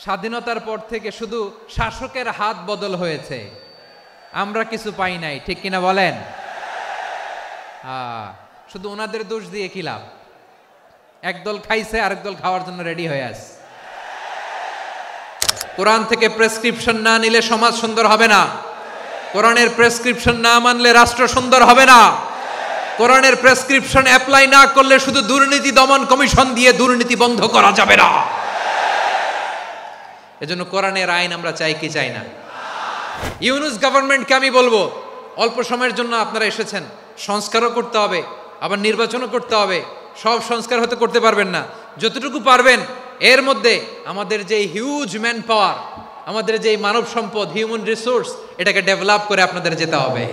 স্বাধীনতার পর থেকে শুধু শাসকের হাত বদল হয়েছে, আমরা কিছু পাই নাই, ঠিক কিনা বলেন? শুধু ওনাদের দোষ দিয়ে কি লাভ? একদল খাইছে, আরেক দল খাওয়ার জন্য রেডি হয়ে আছে। কোরআন থেকে প্রেসক্রিপশন না নিলে সমাজ সুন্দর হবে না। কোরআনের প্রেসক্রিপশন না মানলে রাষ্ট্র সুন্দর হবে না। কোরআনের প্রেসক্রিপশন অ্যাপ্লাই না করলে শুধু দুর্নীতি দমন কমিশন দিয়ে দুর্নীতি বন্ধ করা যাবে না। এজন্য কোরআনের আইন আমরা চাই কি চাই না? ইউনূস গভর্নমেন্টকে আমি বলবো, অল্প সময়ের জন্য আপনারা এসেছেন, সংস্কারও করতে হবে, আবার নির্বাচনও করতে হবে। সব সংস্কার হতে করতে পারবেন না, যতটুকু পারবেন এর মধ্যে আমাদের যে হিউজ ম্যান পাওয়ার, আমাদের যে মানব সম্পদ, হিউম্যান রিসোর্স, এটাকে ডেভেলপ করে আপনাদের যেতে হবে।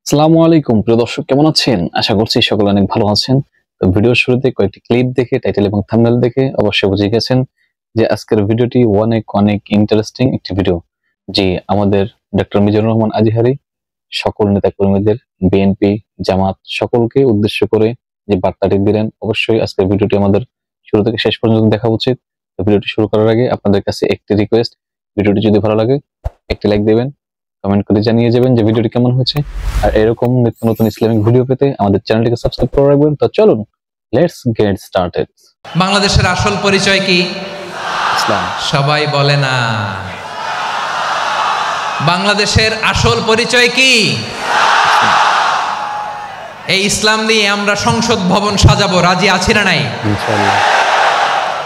আসসালামু আলাইকুম প্রিয় দর্শক, কেমন আছেন? আশা করছি সকলে অনেক ভালো আছেন। তো ভিডিওর শুরুতে কয়েকটি ক্লিপ দেখে, টাইটেল এবং থাম্বনেল দেখে অবশ্যই বুঝে গেছেন যে আজকের ভিডিওটি অনেক ইন্টারেস্টিং একটি ভিডিও। যে আমাদের ডক্টর মিজানুর রহমান আজহারী সকল নেতাকর্মীদের, বিএনপি, জামাত সকলকে উদ্দেশ্য করে যে বার্তাটি দিলেন, অবশ্যই আজকের ভিডিওটি আমাদের শুরু থেকে শেষ পর্যন্ত দেখা উচিত। তো ভিডিওটি শুরু করার আগে আপনাদের কাছে একটি রিকোয়েস্ট, ভিডিওটি যদি ভালো লাগে একটি লাইক দেবেন, কমেন্ট করে জানিয়ে যাবেন যে ভিডিওটি কেমন হয়েছে। আর এরকম নিত্য নতুন ইসলামিক ভিডিও পেতে আমাদের চ্যানেলটিকে সাবস্ক্রাইব করে রাখবেন। তো চলুন, লেটস গেট স্টার্টেড। বাংলাদেশের আসল পরিচয় কি? ইসলাম। সবাই বলে না। বাংলাদেশের আসল পরিচয় কি? এই ইসলাম দিয়ে আমরা সংসদ ভবন সাজাবো, রাজি আছি না নাই? ইনশাআল্লাহ।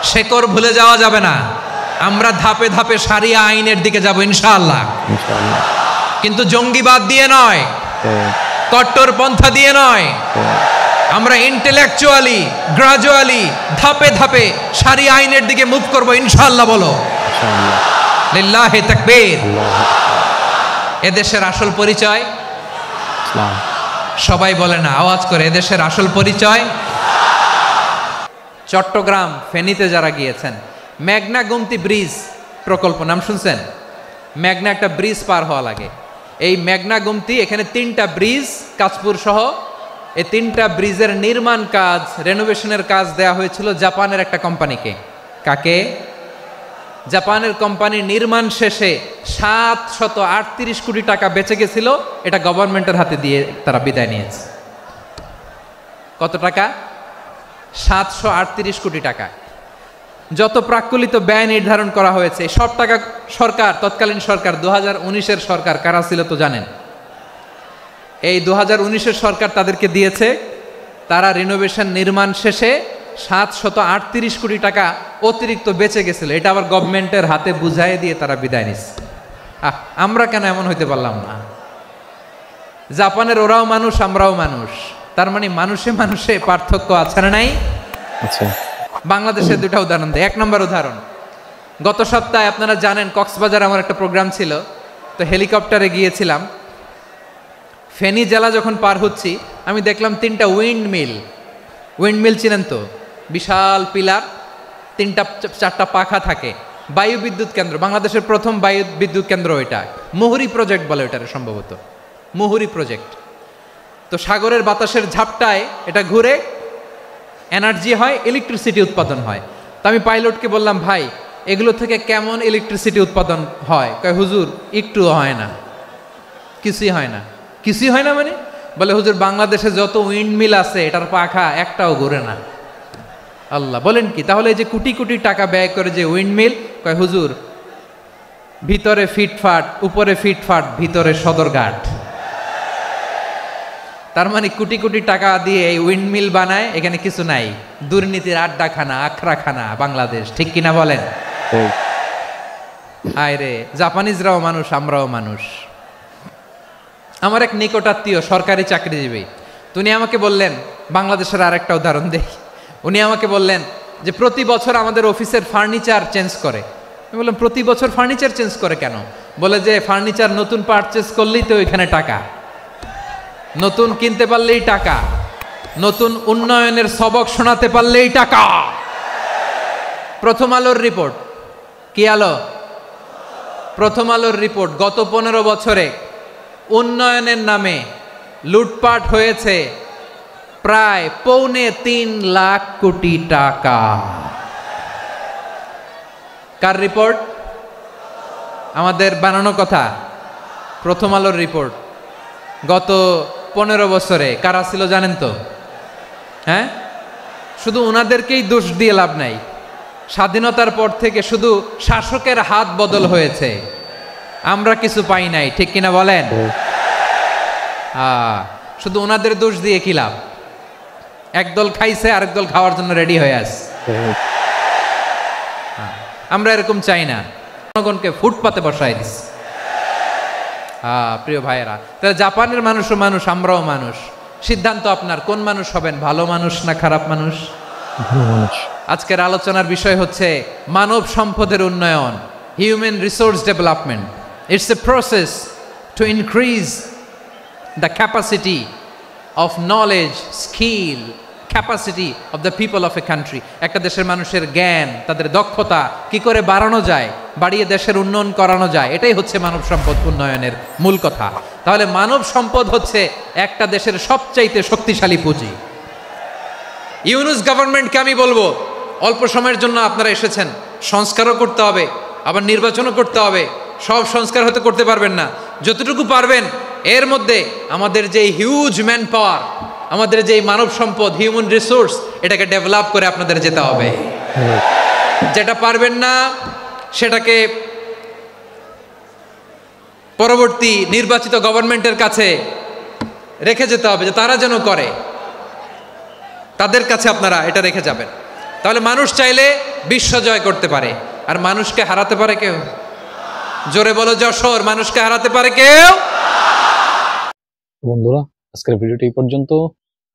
শেকড় ভুলে যাওয়া যাবে না। আমরা ধাপে ধাপে শারিয়া আইনের দিকে যাব ইনশাআল্লাহ। ইনশাআল্লাহ। কিন্তু জঙ্গিবাদ দিয়ে নয়, কট্টরপন্থা দিয়ে নয়। আমরা ইন্টেলেকচুয়ালি, গ্রাজুয়ালি, ধাপে ধাপে শারিয়া আইনের দিকে মুভ করব ইনশাআল্লাহ। বলো ইনশাআল্লাহ। লিল্লাহি তাকবীর। এদেশের আসল পরিচয় ইসলাম। সবাই বলে না, আওয়াজ করে, এদেশের আসল পরিচয়। চট্টগ্রাম, ফেনীতে যারা গিয়েছেন, মেঘনা গোমতী ব্রিজ প্রকল্প নাম শুনছেন? মেঘনা একটা ব্রিজ পার হওয়া লাগে। এই মেঘনা গোমতী, এখানে 3টা ব্রিজ, কাঁচপুর সহ এই 3টা ব্রিজের নির্মাণ কাজ, রেনোভেশনের কাজ দেয়া হয়েছিল জাপানের একটা কোম্পানিকে। কাকে? জাপানের কোম্পানির নির্মাণ শেষে 738 কোটি টাকা বেঁচে গেছিল, এটা গভর্নমেন্টের হাতে দিয়ে তারা বিদায় নিয়েছে। কত টাকা? 738 কোটি টাকা। যত প্রাক্কলিত ব্যয় নির্ধারণ করা হয়েছে, সব টাকা সরকার, তৎকালীন সরকার, 2019-এর সরকার, কারা ছিল তো জানেন? এই 2019-এর সরকার তাদেরকে দিয়েছে। তারা রিনোভেশন নির্মাণ শেষে 738 কোটি টাকা অতিরিক্ত বেঁচে গেছিল, এটা আবার গভর্নমেন্টের হাতে বুঝাই দিয়ে তারা বিদায় নিচ্ছে। আমরা কেন এমন হইতে পারলাম না? জাপানের ওরাও মানুষ, আমরাও মানুষ, তার মানে মানুষে মানুষে পার্থক্য আছে না নাই? আচ্ছা। বাংলাদেশের 2টা উদাহরণ দেয়। 1 নম্বর উদাহরণ, গত সপ্তাহে আপনারা জানেন কক্সবাজার আমার একটা প্রোগ্রাম ছিল, তো হেলিকপ্টারে গিয়েছিলাম। ফেনী জেলা যখন পার হচ্ছি, আমি দেখলাম 3টা উইন্ডমিল চিনেন তো? বিশাল পিলার, 3টা-4টা পাখা থাকে। বায়ু বিদ্যুৎ কেন্দ্র, বাংলাদেশের প্রথম বায়ু বিদ্যুৎ কেন্দ্র এটা। মুহুরী প্রজেক্ট বলে ওটারে, সম্ভবত মুহুরী প্রজেক্ট। তো সাগরের বাতাসের ঝাপটায় এটা ঘুরে এনার্জি হয়, ইলেকট্রিসিটি উৎপাদন হয়। তো আমি পাইলটকে বললাম, ভাই এগুলো থেকে কেমন ইলেকট্রিসিটি উৎপাদন হয়? কয়, হুজুর একটুও হয় না, কিছুই হয় না। কিছুই হয় না মানে? বলে, হুজুর বাংলাদেশে যত উইন্ডমিল আছে এটার পাখা একটাও ঘুরে না। আল্লাহ, বলেন কি? তাহলে এই যে কোটি কোটি টাকা ব্যয় করে যে উইন্ডমিল, কয় হুজুর ভিতরে ফিটফাট, উপরে ফিটফাট, ভিতরে সদরঘাট। তার মানে কোটি কোটি টাকা দিয়ে এই উইন্ডমিল বানায়, এখানে কিছু নাই। দুর্নীতির আড্ডাখানা, আখড়াখানা বাংলাদেশ, ঠিক কিনা বলেন? আয় রে, জাপানিজরাও মানুষ, আমরাও মানুষ। আমার এক নিকটাত্মীয় সরকারি চাকরিজীবী, উনি আমাকে বললেন, বাংলাদেশের আরেকটা উদাহরণ দেই। উনি আমাকে বললেন যে প্রতি বছর আমাদের অফিসের ফার্নিচার চেঞ্জ করে। আমি বললাম, প্রতি বছর ফার্নিচার চেঞ্জ করে কেন? বলে যে ফার্নিচার নতুন পারচেজ করলেই তো এখানে টাকা, নতুন কিনতে পারলেই টাকা, নতুন উন্নয়নের সবক শোনাতে পারলেই টাকা। প্রথম আলোর রিপোর্ট, কি আলো? প্রথম আলোর রিপোর্ট, গত 15 বছরে উন্নয়নের নামে লুটপাট হয়েছে প্রায় 3.25 লাখ কোটি টাকা। কার রিপোর্ট? আমাদের বানানো কথা, প্রথম আলোর রিপোর্ট। গত 15 বছরে কারা ছিল জানেন তো? হ্যাঁ, শুধু ওনাদেরকেই দোষ দিয়ে লাভ নাই। স্বাধীনতার পর থেকে শুধু শাসকের হাত বদল হয়েছে, আমরা কিছু পাই নাই, ঠিক কিনা বলেন? শুধু ওনাদের দোষ দিয়ে কি লাভ? একদল খাইছে, আরেক দল খাওয়ার জন্য রেডি হয়ে আছে। আমরা এরকম চাই না, জনগণকে ফুটপাতে বসাই দিস। প্রিয় ভাইয়েরা, তাহলে জাপানের মানুষও মানুষ, আমরাও মানুষ। সিদ্ধান্ত আপনার, কোন মানুষ হবেন, ভালো মানুষ না খারাপ মানুষ? আজকের আলোচনার বিষয় হচ্ছে মানব সম্পদের উন্নয়ন, human resource development. It's a process to increase the capacity of knowledge, skill, capacity of the people of a country. একটা দেশের মানুষের জ্ঞান, তাদের দক্ষতা কি করে বাড়ানো যায়, বাড়িয়ে দেশের উন্নয়ন করানো যায়, এটাই হচ্ছে মানব সম্পদ উন্নয়নের মূল কথা। তাহলে মানব সম্পদ হচ্ছে একটা দেশের সবচাইতে শক্তিশালী পুঁজি। ইউনুস গভর্নমেন্টকে আমি বলবো, অল্প সময়ের জন্য আপনারা এসেছেন, সংস্কারও করতে হবে, আবার নির্বাচনও করতে হবে। সব সংস্কার হয়তো করতে পারবেন না, যতটুকু পারবেন এর মধ্যে আমাদের যে হিউজ ম্যান পাওয়ার, আমাদের যে মানব সম্পদ, হিউম্যান রিসোর্স, এটাকে ডেভেলপ করে আপনাদের যেতে হবে। যেটা পারবেন না সেটাকে পরবর্তী নির্বাচিত গভর্নমেন্টের কাছে রেখে যেতে হবে, যে তারা যেন করে, তাদের কাছে আপনারা এটা রেখে যাবেন। তাহলে মানুষ চাইলে বিশ্ব জয় করতে পারে, আর মানুষকে হারাতে পারে কেউ? জোরে বলো যশোর, মানুষকে হারাতে পারে কেউ? বন্ধুরা, আজকের ভিডিওটি এই পর্যন্ত।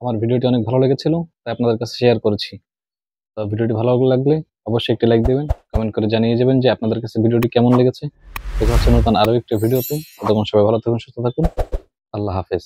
আমার ভিডিওটি অনেক ভালো লেগেছিল, তাই আপনাদের কাছে শেয়ার করেছি। তো ভিডিওটি ভালো লাগলে অবশ্যই একটি লাইক দেবেন, কমেন্ট করে জানিয়ে যাবেন যে আপনাদের কাছে ভিডিওটি কেমন লেগেছে। দেখা হচ্ছে নতুন আরো একটি ভিডিওতে। ততক্ষণ সবাই ভালো থাকুন, সুস্থ থাকুন। আল্লাহ হাফেজ।